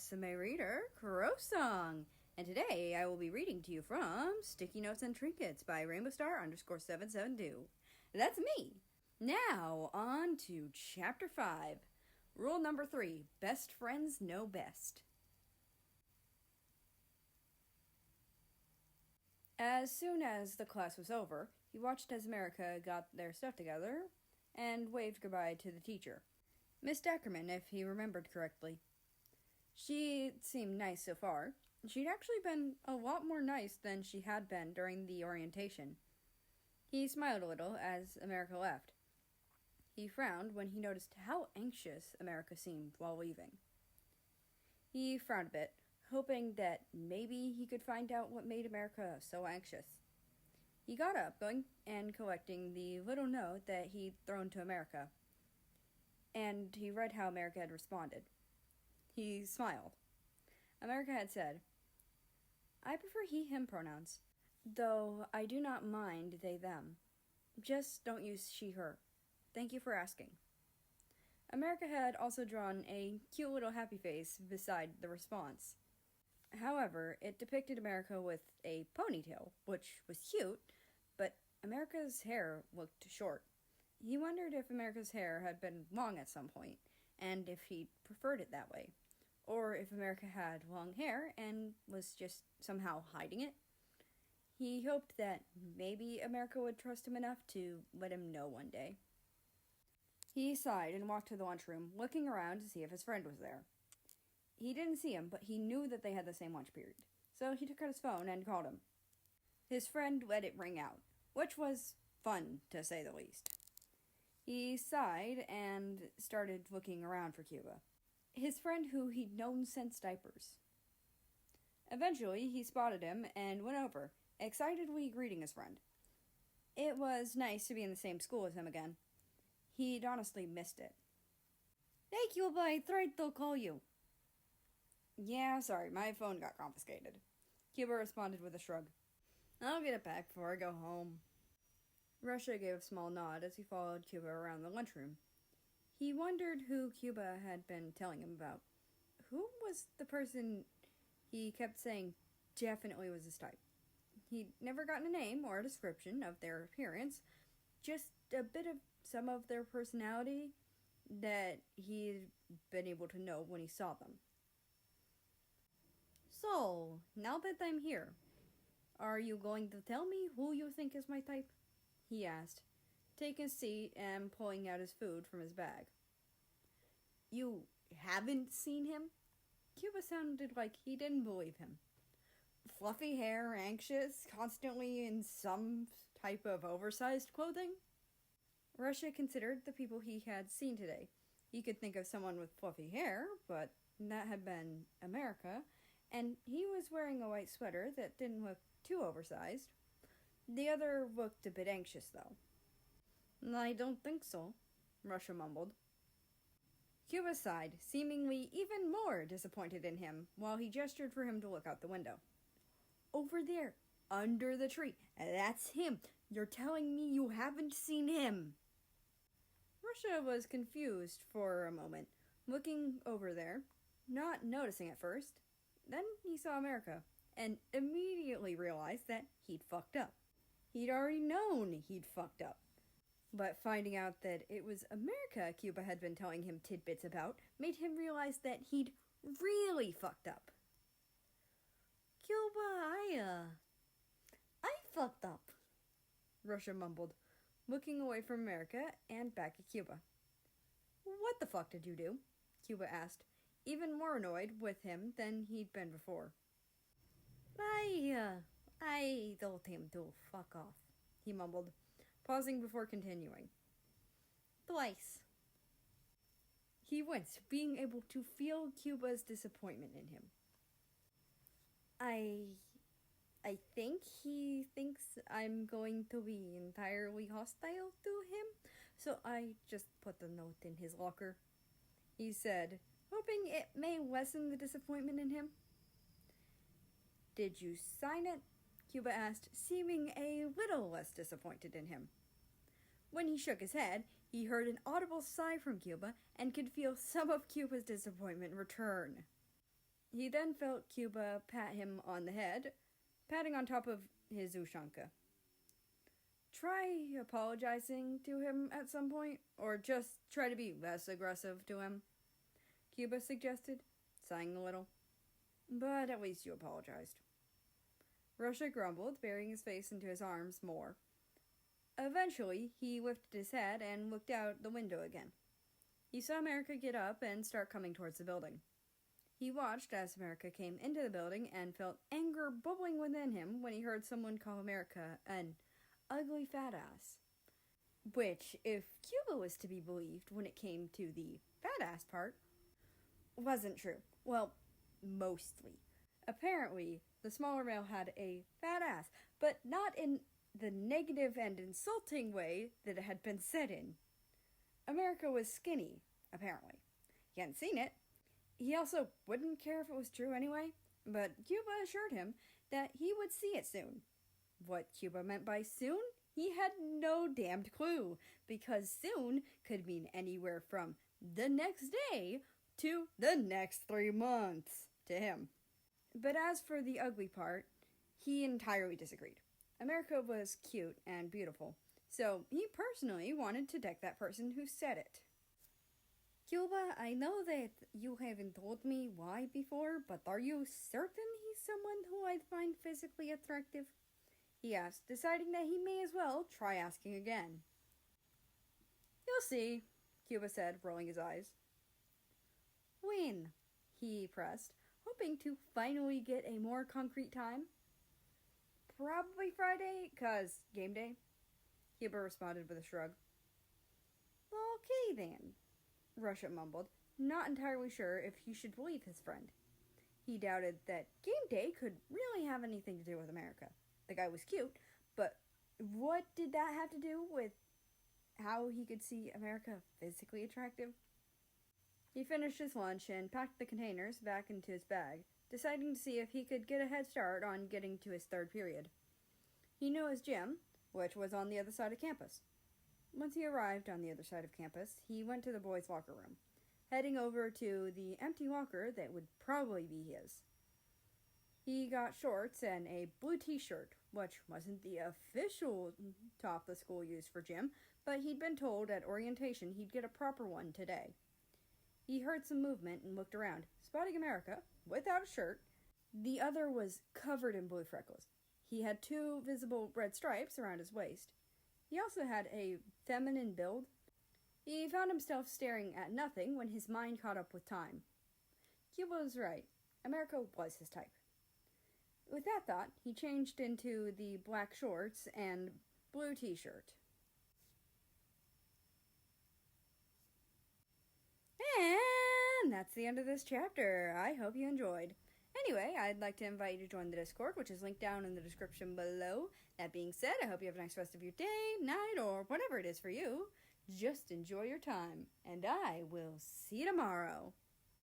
Rusame reader, Kurosong, and today I will be reading to you from Sticky Notes and Trinkets by RainbowStar_772. That's me! Now, on to Chapter 5. Rule number 3, Best Friends Know Best. As soon as the class was over, he watched as America got their stuff together and waved goodbye to the teacher. Miss Ackerman, if he remembered correctly. She seemed nice so far. She'd actually been a lot more nice than she had been during the orientation. He smiled a little as America left. He frowned when he noticed how anxious America seemed while leaving. He frowned a bit, hoping that maybe he could find out what made America so anxious. He got up, going and collecting the little note that he'd thrown to America, and he read how America had responded. He smiled. America had said, "I prefer he/him pronouns, though I do not mind they/them. Just don't use she/her. Thank you for asking." America had also drawn a cute little happy face beside the response. However, it depicted America with a ponytail, which was cute, but America's hair looked short. He wondered if America's hair had been long at some point, and if he preferred it that way, or if America had long hair and was just somehow hiding it. He hoped that maybe America would trust him enough to let him know one day. He sighed and walked to the lunchroom, looking around to see if his friend was there. He didn't see him, but he knew that they had the same lunch period, so he took out his phone and called him. His friend let it ring out, which was fun, to say the least. He sighed and started looking around for Cuba, his friend who he'd known since diapers. Eventually, he spotted him and went over, excitedly greeting his friend. It was nice to be in the same school as him again. He'd honestly missed it. "Hey, Cuba, I tried to call you." "Yeah, sorry, my phone got confiscated." Cuba responded with a shrug. "I'll get it back before I go home." Russia gave a small nod as he followed Cuba around the lunchroom. He wondered who Cuba had been telling him about. Who was the person he kept saying definitely was his type? He'd never gotten a name or a description of their appearance, just a bit of some of their personality that he'd been able to know when he saw them. "So, now that I'm here, are you going to tell me who you think is my type?" he asked, taking a seat and pulling out his food from his bag. "You haven't seen him?" Cuba sounded like he didn't believe him. "Fluffy hair, anxious, constantly in some type of oversized clothing?" Russia considered the people he had seen today. He could think of someone with fluffy hair, but that had been America, and he was wearing a white sweater that didn't look too oversized. The other looked a bit anxious, though. "I don't think so," Russia mumbled. Cuba sighed, seemingly even more disappointed in him, while he gestured for him to look out the window. "Over there, under the tree. That's him. You're telling me you haven't seen him?" Russia was confused for a moment, looking over there, not noticing at first. Then he saw America, and immediately realized that he'd fucked up. He'd already known he'd fucked up. But finding out that it was America Cuba had been telling him tidbits about made him realize that he'd really fucked up. "Cuba, I fucked up," Russia mumbled, looking away from America and back at Cuba. "What the fuck did you do?" Cuba asked, even more annoyed with him than he'd been before. I told him to fuck off," he mumbled, pausing before continuing. "Twice." He winced, being able to feel Cuba's disappointment in him. I think he thinks I'm going to be entirely hostile to him, so I just put the note in his locker," he said, hoping it may lessen the disappointment in him. "Did you sign it?" Cuba asked, seeming a little less disappointed in him. When he shook his head, he heard an audible sigh from Cuba and could feel some of Cuba's disappointment return. He then felt Cuba pat him on the head, patting on top of his ushanka. Try apologizing to him at some point, or just try to be less aggressive to him, Cuba suggested, sighing a little. But at least you apologized. Russia grumbled, burying his face into his arms more. Eventually, he lifted his head and looked out the window again. He saw America get up and start coming towards the building. He watched as America came into the building and felt anger bubbling within him when he heard someone call America an ugly fat ass. Which, if Cuba was to be believed when it came to the fat ass part, wasn't true. Well, mostly. Apparently, the smaller male had a fat ass, but not in the negative and insulting way that it had been said in. America was skinny, apparently. He hadn't seen it. He also wouldn't care if it was true anyway, but Cuba assured him that he would see it soon. What Cuba meant by soon, he had no damned clue, because soon could mean anywhere from the next day to the next 3 months to him. But as for the ugly part, he entirely disagreed. America was cute and beautiful, so he personally wanted to deck that person who said it. Cuba, I know that you haven't told me why before, but are you certain he's someone who I'd find physically attractive? He asked, deciding that he may as well try asking again. You'll see, Cuba said, rolling his eyes. When? He pressed, hoping to finally get a more concrete time. Probably Friday, 'cause game day, Cuba responded with a shrug. Okay then, Russia mumbled, not entirely sure if he should believe his friend. He doubted that game day could really have anything to do with America. The guy was cute, but what did that have to do with how he could see America physically attractive? He finished his lunch and packed the containers back into his bag, deciding to see if he could get a head start on getting to his third period. He knew his gym, which was on the other side of campus. Once he arrived on the other side of campus, he went to the boys' locker room, heading over to the empty locker that would probably be his. He got shorts and a blue t-shirt, which wasn't the official top the school used for gym, but he'd been told at orientation he'd get a proper one today. He heard some movement and looked around, spotting America, without a shirt. The other was covered in blue freckles. He had 2 visible red stripes around his waist. He also had a feminine build. He found himself staring at nothing when his mind caught up with time. Cuba was right. America was his type. With that thought, he changed into the black shorts and blue t-shirt. And that's the end of this chapter. I hope you enjoyed. Anyway, I'd like to invite you to join the Discord, which is linked down in the description below. That being said, I hope you have a nice rest of your day, night, or whatever it is for you. Just enjoy your time, and I will see you tomorrow.